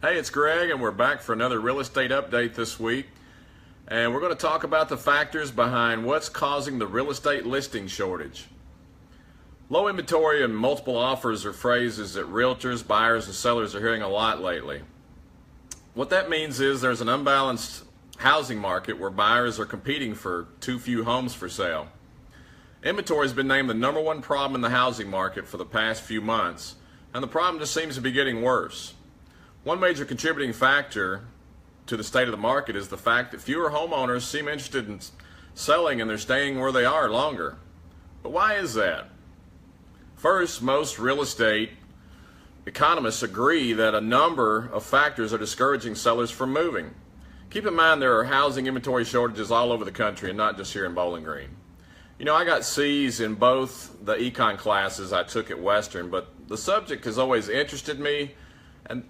Hey, it's Greg, and we're back for another real estate update this week. And we're going to talk about the factors behind what's causing the real estate listing shortage. Low inventory and multiple offers are phrases that realtors, buyers, and sellers are hearing a lot lately. What that means is there's an unbalanced housing market where buyers are competing for too few homes for sale. Inventory has been named the number one problem in the housing market for the past few months, and the problem just seems to be getting worse. One major contributing factor to the state of the market is the fact that fewer homeowners seem interested in selling and they're staying where they are longer. But why is that? First, most real estate economists agree that a number of factors are discouraging sellers from moving. Keep in mind there are housing inventory shortages all over the country and not just here in Bowling Green. You know, I got C's in both the econ classes I took at Western, but the subject has always interested me.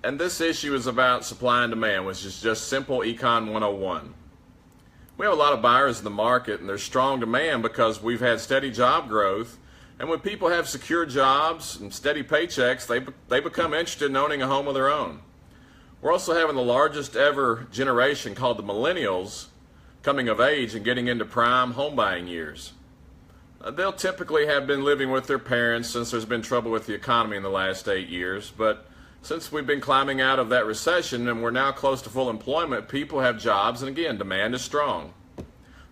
And this issue is about supply and demand, which is just simple Econ 101. We have a lot of buyers in the market, and there's strong demand because we've had steady job growth. And when people have secure jobs and steady paychecks, they become interested in owning a home of their own. We're also having the largest ever generation called the millennials coming of age and getting into prime home buying years. They'll typically have been living with their parents since there's been trouble with the economy in the last 8 years, but since we've been climbing out of that recession and we're now close to full employment, people have jobs, and again, demand is strong.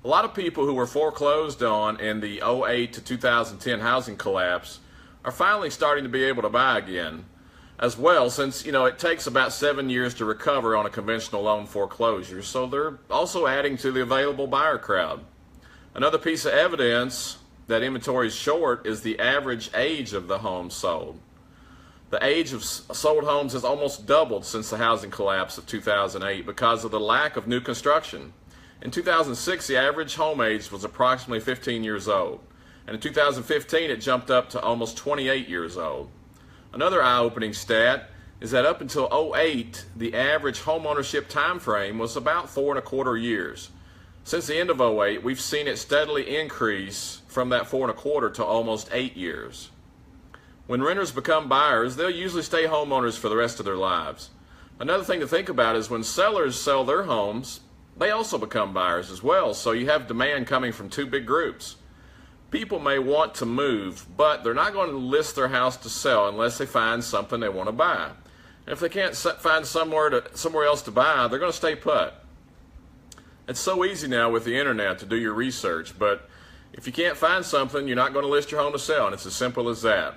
A lot of people who were foreclosed on in the 2008 to 2010 housing collapse are finally starting to be able to buy again as well, since it takes about 7 years to recover on a conventional loan foreclosure, so they're also adding to the available buyer crowd. Another piece of evidence that inventory is short is the average age of the homes sold. The age of sold homes has almost doubled since the housing collapse of 2008 because of the lack of new construction. In 2006, the average home age was approximately 15 years old, and in 2015 it jumped up to almost 28 years old. Another eye-opening stat is that up until 2008, the average home ownership time frame was about 4.25 years. Since the end of 2008, we've seen it steadily increase from that 4.25 to almost 8 years. When renters become buyers, they'll usually stay homeowners for the rest of their lives. Another thing to think about is when sellers sell their homes, they also become buyers as well, so you have demand coming from two big groups. People may want to move, but they're not going to list their house to sell unless they find something they want to buy. And if they can't find somewhere else to buy, they're going to stay put. It's so easy now with the internet to do your research, but if you can't find something, you're not going to list your home to sell, and it's as simple as that.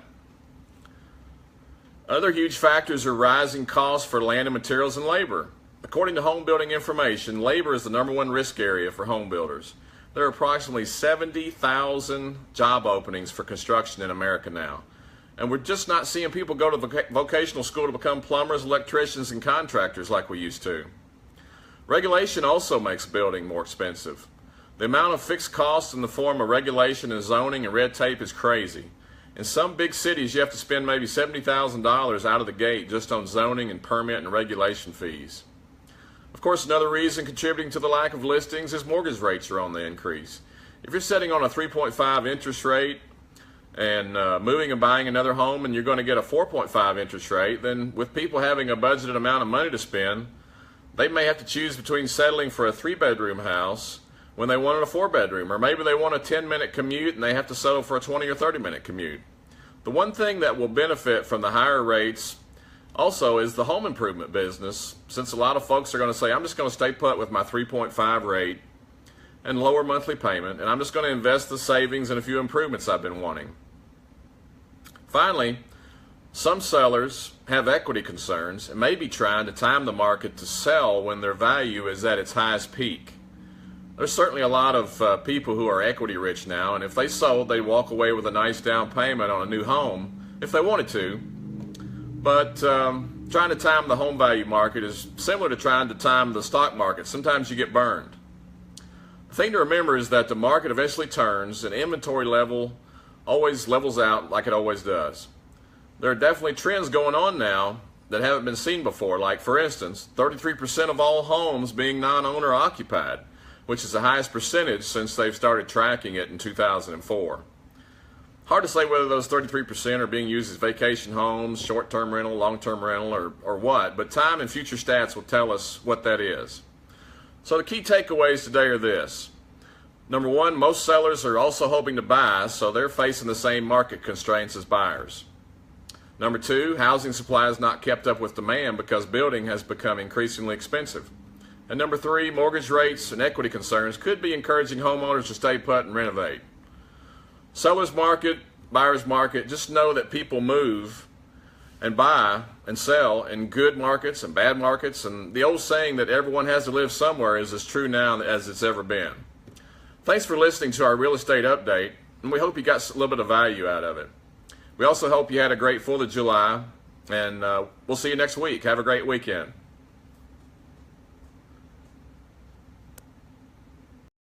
Other huge factors are rising costs for land and materials and labor. According to home building information, labor is the number one risk area for home builders. There are approximately 70,000 job openings for construction in America now. And we're just not seeing people go to vocational school to become plumbers, electricians, and contractors like we used to. Regulation also makes building more expensive. The amount of fixed costs in the form of regulation and zoning and red tape is crazy. In some big cities, you have to spend maybe $70,000 out of the gate just on zoning and permit and regulation fees. Of course, another reason contributing to the lack of listings is mortgage rates are on the increase. If you're sitting on a 3.5 interest rate and moving and buying another home and you're going to get a 4.5 interest rate, then with people having a budgeted amount of money to spend, they may have to choose between settling for a 3-bedroom house when they wanted a 4-bedroom, or maybe they want a 10-minute commute and they have to settle for a 20 or 30-minute commute. The one thing that will benefit from the higher rates also is the home improvement business, since a lot of folks are going to say, I'm just going to stay put with my 3.5 rate and lower monthly payment, and I'm just going to invest the savings in a few improvements I've been wanting. Finally, some sellers have equity concerns and may be trying to time the market to sell when their value is at its highest peak. There's certainly a lot of people who are equity rich now, and if they sold, they'd walk away with a nice down payment on a new home if they wanted to. But trying to time the home value market is similar to trying to time the stock market. Sometimes you get burned. The thing to remember is that the market eventually turns and inventory level always levels out like it always does. There are definitely trends going on now that haven't been seen before, like for instance, 33% of all homes being non-owner occupied, which is the highest percentage since they've started tracking it in 2004. Hard to say whether those 33% are being used as vacation homes, short-term rental, long-term rental, or what, but time and future stats will tell us what that is. So the key takeaways today are this. Number one, most sellers are also hoping to buy, so they're facing the same market constraints as buyers. Number two, housing supply has not kept up with demand because building has become increasingly expensive. And number three, mortgage rates and equity concerns could be encouraging homeowners to stay put and renovate. Seller's market, buyer's market, just know that people move and buy and sell in good markets and bad markets, and the old saying that everyone has to live somewhere is as true now as it's ever been. Thanks for listening to our real estate update, and we hope you got a little bit of value out of it. We also hope you had a great 4th of July, and we'll see you next week. Have a great weekend.